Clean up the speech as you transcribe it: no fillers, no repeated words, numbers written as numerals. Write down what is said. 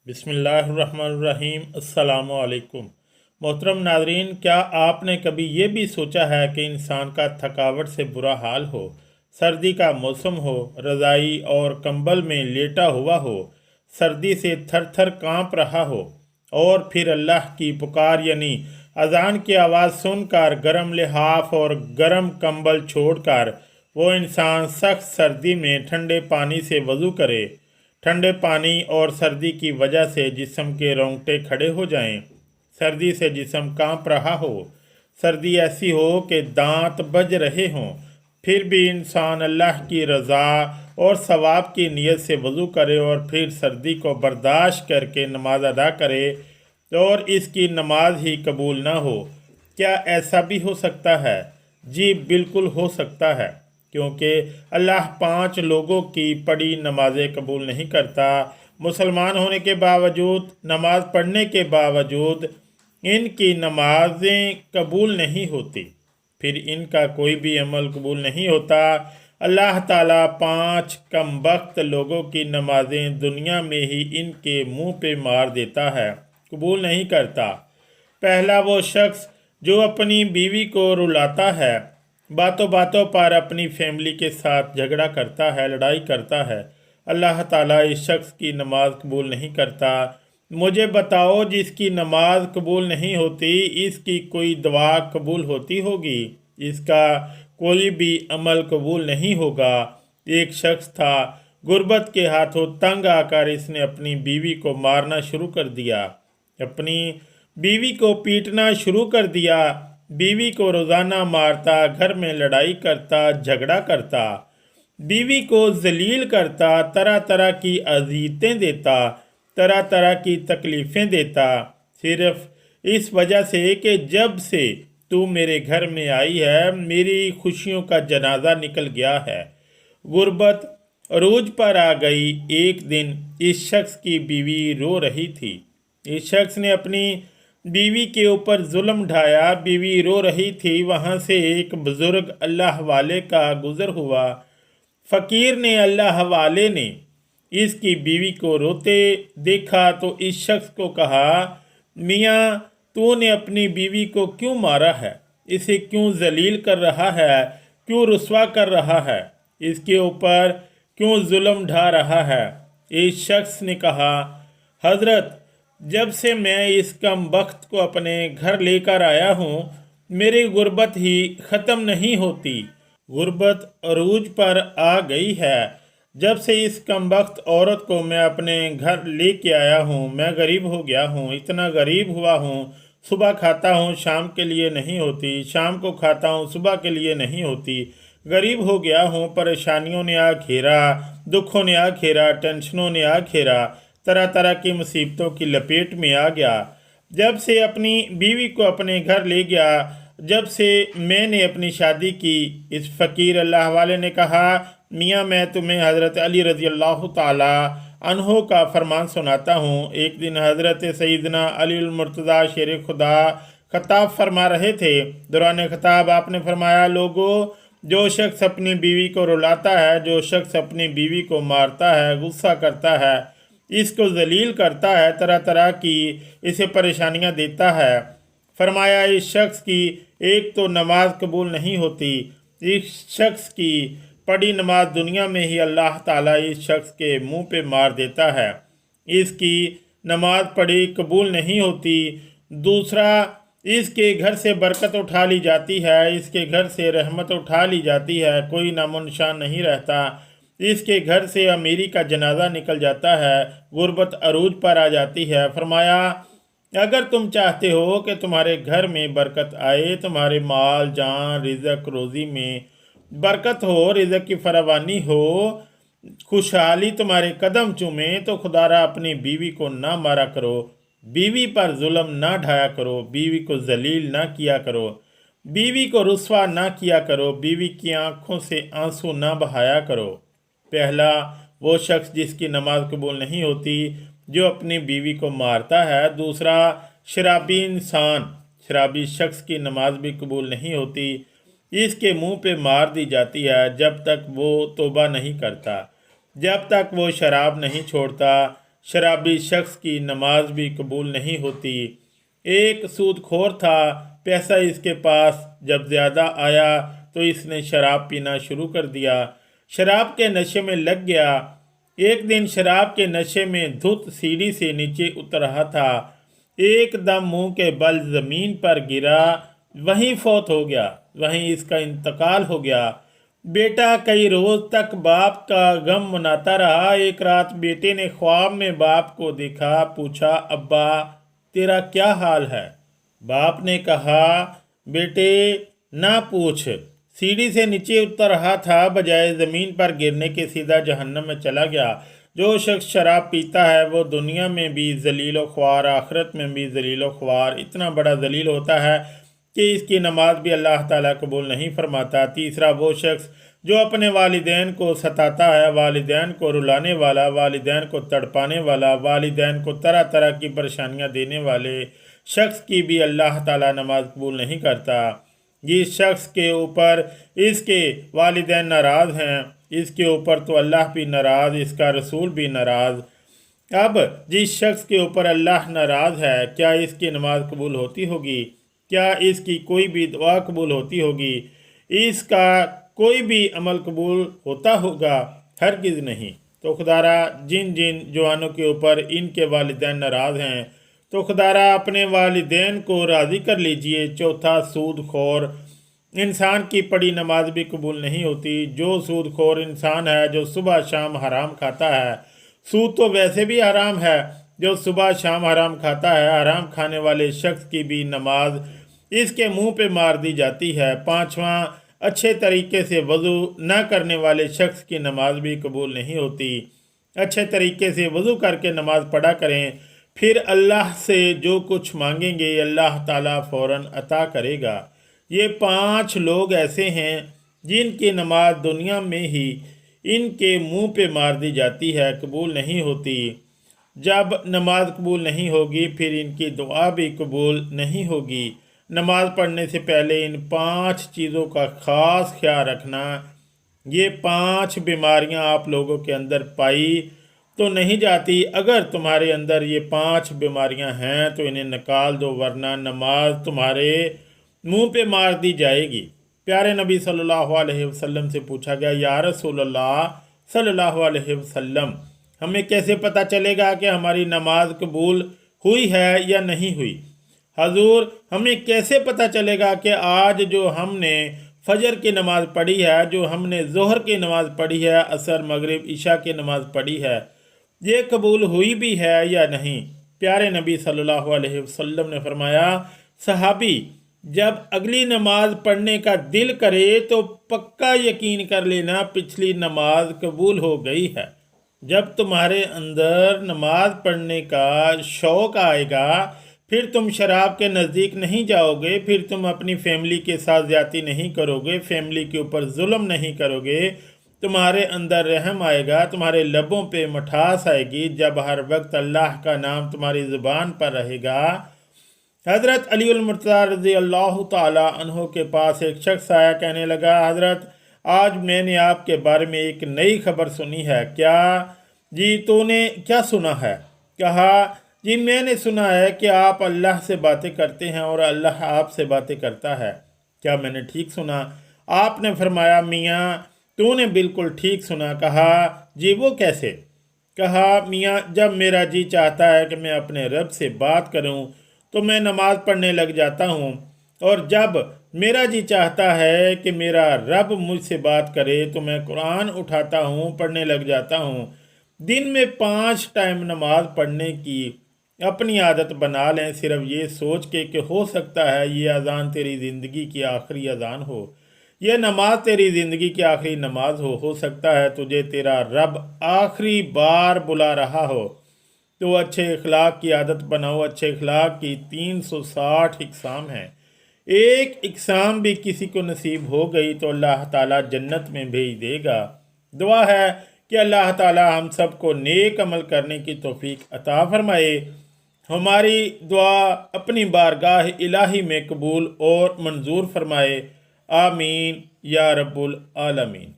बिस्मिल्लाहिर्रहमानिर्रहीम। अस्सलाम वालेकुम। मोहतरम नाजरीन, क्या आपने कभी ये भी सोचा है कि इंसान का थकावट से बुरा हाल हो, सर्दी का मौसम हो, रज़ाई और कंबल में लेटा हुआ हो, सर्दी से थर थर काँप रहा हो और फिर अल्लाह की पुकार यानी अजान की आवाज़ सुनकर गर्म लिहाफ और गर्म कंबल छोड़कर वो इंसान सख्त सर्दी में ठंडे पानी से वज़ू करे। ठंडे पानी और सर्दी की वजह से जिस्म के रोंगटे खड़े हो जाएं, सर्दी से जिस्म कांप रहा हो, सर्दी ऐसी हो कि दांत बज रहे हों, फिर भी इंसान अल्लाह की रज़ा और सवाब की नीयत से वज़ू करे और फिर सर्दी को बर्दाश्त करके नमाज अदा करे और इसकी नमाज ही कबूल ना हो। क्या ऐसा भी हो सकता है? जी बिल्कुल हो सकता है, क्योंकि अल्लाह 5 लोगों की पढ़ी नमाजें कबूल नहीं करता। मुसलमान होने के बावजूद, नमाज पढ़ने के बावजूद इनकी नमाजें कबूल नहीं होती, फिर इनका कोई भी अमल कबूल नहीं होता। अल्लाह ताला 5 कमबख्त लोगों की नमाजें दुनिया में ही इनके मुंह पे मार देता है, कबूल नहीं करता। पहला वो शख्स जो अपनी बीवी को रुलाता है, बातों बातों पर अपनी फैमिली के साथ झगड़ा करता है, लड़ाई करता है, अल्लाह ताला इस शख्स की नमाज कबूल नहीं करता। मुझे बताओ, जिसकी नमाज कबूल नहीं होती, इसकी कोई दुआ कबूल होती होगी? इसका कोई भी अमल कबूल नहीं होगा। एक शख्स था, गुर्बत के हाथों तंग आकर इसने अपनी बीवी को मारना शुरू कर दिया, अपनी बीवी को पीटना शुरू कर दिया, बीवी को रोज़ाना मारता, घर में लड़ाई करता, झगड़ा करता, बीवी को जलील करता, तरह तरह की अज़ियतें देता, तरह तरह की तकलीफ़ें देता, सिर्फ इस वजह से कि जब से तू मेरे घर में आई है मेरी खुशियों का जनाजा निकल गया है। गुर्बत अरूज पर आ गई। एक दिन इस शख्स की बीवी रो रही थी। इस शख्स ने अपनी बीवी के ऊपर जुल्म ढाया। बीवी रो रही थी, वहाँ से एक बुज़ुर्ग अल्लाह वाले का गुज़र हुआ। फ़कीर ने, अल्लाह वाले ने इसकी बीवी को रोते देखा तो इस शख्स को कहा, मियाँ तूने अपनी बीवी को क्यों मारा है? इसे क्यों जलील कर रहा है? क्यों रुस्वा कर रहा है? इसके ऊपर क्यों जुल्म ढा रहा है? इस शख्स ने कहा, हज़रत जब से मैं इस कम बख्त को अपने घर लेकर आया हूँ मेरी गुर्बत ही ख़त्म नहीं होती। गुर्बत अरूज पर आ गई है। जब से इस कमबख्त औरत को मैं अपने घर लेके आया हूँ मैं गरीब हो गया हूँ, इतना गरीब हुआ हूँ। सुबह खाता हूँ शाम के लिए नहीं होती, शाम को खाता हूँ सुबह के लिए नहीं होती। गरीब हो गया हूँ, परेशानियों ने आ घेरा, दुखों ने आ घेरा, टेंशनों ने आ घेरा, तरह तरह की मुसीबतों की लपेट में आ गया। जब से अपनी बीवी को अपने घर ले गया, जब से मैंने अपनी शादी की, इस फ़कीर अल्लाह वाले ने कहा, मियाँ मैं तुम्हें हज़रत अली रज़ी अल्लाह ताला अन्हो का फरमान सुनाता हूँ। एक दिन हज़रत सईदना अली मुर्तज़ा शेर खुदा खताब फरमा रहे थे। दौरान खताब आपने फरमाया, लोगों जो शख्स अपनी बीवी को रुलाता है, जो शख्स अपनी बीवी को मारता है, गुस्सा करता है, इसको जलील करता है, तरह तरह की इसे परेशानियां देता है, फरमाया इस शख्स की एक तो नमाज कबूल नहीं होती, इस शख्स की पढ़ी नमाज दुनिया में ही अल्लाह ताला इस शख्स के मुंह पे मार देता है, इसकी नमाज पढ़ी कबूल नहीं होती। दूसरा, इसके घर से बरकत उठा ली जाती है, इसके घर से रहमत उठा ली जाती है, कोई नामो निशान नहीं रहता। इसके घर से अमीरी का जनाजा निकल जाता है, गुर्बत अरूज पर आ जाती है। फरमाया अगर तुम चाहते हो कि तुम्हारे घर में बरकत आए, तुम्हारे माल जान रिज़्क रोज़ी में बरकत हो, रिज़्क की फरावानी हो, खुशहाली तुम्हारे कदम चूमे, तो खुदारा अपनी बीवी को ना मारा करो, बीवी पर जुल्म ना ढाया करो, बीवी को जलील ना किया करो, बीवी को रुस्वा ना किया करो, बीवी की आंखों से आंसू ना बहाया करो। पहला वो शख्स जिसकी नमाज कबूल नहीं होती, जो अपनी बीवी को मारता है। दूसरा, शराबी इंसान, शराबी शख्स की नमाज भी कबूल नहीं होती, इसके मुंह पे मार दी जाती है जब तक वो तौबा नहीं करता, जब तक वो शराब नहीं छोड़ता, شرابی شخص کی نماز بھی قبول نہیں ہوتی۔ ایک سود خور تھا، پیسہ اس کے پاس جب زیادہ آیا تو اس نے شراب پینا شروع کر دیا، شراب کے نشے میں لگ گیا۔ ایک دن شراب کے نشے میں دھت سیڑھی سے نیچے اتر رہا تھا، ایک دم منہ کے بل زمین پر گرا، وہیں فوت ہو گیا، وہیں اس کا انتقال ہو گیا۔ بیٹا کئی روز تک باپ کا غم مناتا رہا۔ ایک رات بیٹے نے خواب میں باپ کو دیکھا، پوچھا ابا تیرا کیا حال ہے؟ باپ نے کہا بیٹے نہ پوچھ، سیڑھی سے نیچے اتر رہا تھا، بجائے زمین پر گرنے کے سیدھا جہنم میں چلا گیا۔ جو شخص شراب پیتا ہے وہ دنیا میں بھی ذلیل و خوار، آخرت میں بھی ذلیل و خوار، اتنا بڑا ذلیل ہوتا ہے کہ اس کی نماز بھی اللہ تعالیٰ قبول نہیں فرماتا۔ تیسرا وہ شخص جو اپنے والدین کو ستاتا ہے، والدین کو رلانے والا، والدین کو تڑپانے والا، والدین کو طرح طرح کی پریشانیاں دینے والے شخص کی بھی اللہ تعالیٰ نماز قبول نہیں کرتا۔ جس شخص کے اوپر اس کے والدین ناراض ہیں، اس کے اوپر تو اللہ بھی ناراض، اس کا رسول بھی ناراض۔ اب جس شخص کے اوپر اللہ ناراض ہے، کیا اس کی نماز قبول ہوتی ہوگی؟ کیا اس کی کوئی بھی دعا قبول ہوتی ہوگی؟ اس کا کوئی بھی عمل قبول ہوتا ہوگا؟ ہرگز نہیں۔ تو خدارا جن جوانوں کے اوپر ان کے والدین ناراض ہیں تو خدارا اپنے والدین کو راضی کر لیجئے۔ چوتھا سود خور انسان کی پڑھی نماز بھی قبول نہیں ہوتی۔ جو سود خور انسان ہے، جو صبح شام حرام کھاتا ہے، سود تو ویسے بھی حرام ہے، جو صبح شام حرام کھاتا ہے، حرام کھانے والے شخص کی بھی نماز اس کے منہ پہ مار دی جاتی ہے۔ پانچواں اچھے طریقے سے وضو نہ کرنے والے شخص کی نماز بھی قبول نہیں ہوتی۔ اچھے طریقے سے وضو کر کے نماز پڑھا کریں، پھر اللہ سے جو کچھ مانگیں گے اللہ تعالیٰ فوراً عطا کرے گا۔ یہ 5 لوگ ایسے ہیں جن کی نماز دنیا میں ہی ان کے منہ پہ مار دی جاتی ہے، قبول نہیں ہوتی۔ جب نماز قبول نہیں ہوگی پھر ان کی دعا بھی قبول نہیں ہوگی۔ نماز پڑھنے سے پہلے ان 5 چیزوں کا خاص خیال رکھنا۔ یہ 5 بیماریاں آپ لوگوں کے اندر پائی تو نہیں جاتی۔ اگر تمہارے اندر یہ 5 بیماریاں ہیں تو انہیں نکال دو، ورنہ نماز تمہارے منہ پہ مار دی جائے گی۔ پیارے نبی صلی اللہ علیہ وسلم سے پوچھا گیا یا رسول اللہ صلی اللہ علیہ وسلم، ہمیں کیسے پتہ چلے گا کہ ہماری نماز قبول ہوئی ہے یا نہیں ہوئی؟ حضور ہمیں کیسے پتہ چلے گا کہ آج جو ہم نے فجر کی نماز پڑھی ہے، جو ہم نے ظہر کی نماز پڑھی ہے، عصر مغرب عشاء کی نماز پڑھی ہے، یہ قبول ہوئی بھی ہے یا نہیں؟ پیارے نبی صلی اللہ علیہ وسلم نے فرمایا صحابی جب اگلی نماز پڑھنے کا دل کرے تو پکا یقین کر لینا پچھلی نماز قبول ہو گئی ہے۔ جب تمہارے اندر نماز پڑھنے کا شوق آئے گا پھر تم شراب کے نزدیک نہیں جاؤ گے، پھر تم اپنی فیملی کے ساتھ زیادتی نہیں کرو گے، فیملی کے اوپر ظلم نہیں کرو گے، تمہارے اندر رحم آئے گا، تمہارے لبوں پہ مٹھاس آئے گی جب ہر وقت اللہ کا نام تمہاری زبان پر رہے گا۔ حضرت علی المرتضیٰ رضی اللہ تعالیٰ عنہ کے پاس ایک شخص آیا، کہنے لگا حضرت آج میں نے آپ کے بارے میں ایک نئی خبر سنی ہے۔ کیا جی تو نے کیا سنا ہے؟ کہا جی میں نے سنا ہے کہ آپ اللہ سے باتیں کرتے ہیں اور اللہ آپ سے باتیں کرتا ہے۔ کیا میں نے ٹھیک سنا؟ آپ نے فرمایا میاں تو نے بالکل ٹھیک سنا۔ کہا جی وہ کیسے؟ کہا میاں جب میرا جی چاہتا ہے کہ میں اپنے رب سے بات کروں تو میں نماز پڑھنے لگ جاتا ہوں، اور جب میرا جی چاہتا ہے کہ میرا رب مجھ سے بات کرے تو میں قرآن اٹھاتا ہوں، پڑھنے لگ جاتا ہوں۔ دن میں 5 ٹائم نماز پڑھنے کی اپنی عادت بنا لیں، صرف یہ سوچ کے کہ ہو سکتا ہے یہ اذان تیری زندگی کی آخری اذان ہو، یہ نماز تیری زندگی کی آخری نماز ہو سکتا ہے تجھے تیرا رب آخری بار بلا رہا ہو۔ تو اچھے اخلاق کی عادت بناؤ۔ اچھے اخلاق کی 360 اقسام ہیں، ایک اقسام بھی کسی کو نصیب ہو گئی تو اللہ تعالیٰ جنت میں بھیج دے گا۔ دعا ہے کہ اللہ تعالیٰ ہم سب کو نیک عمل کرنے کی توفیق عطا فرمائے، ہماری دعا اپنی بارگاہ الہی میں قبول اور منظور فرمائے، آمین یا رب العالمین۔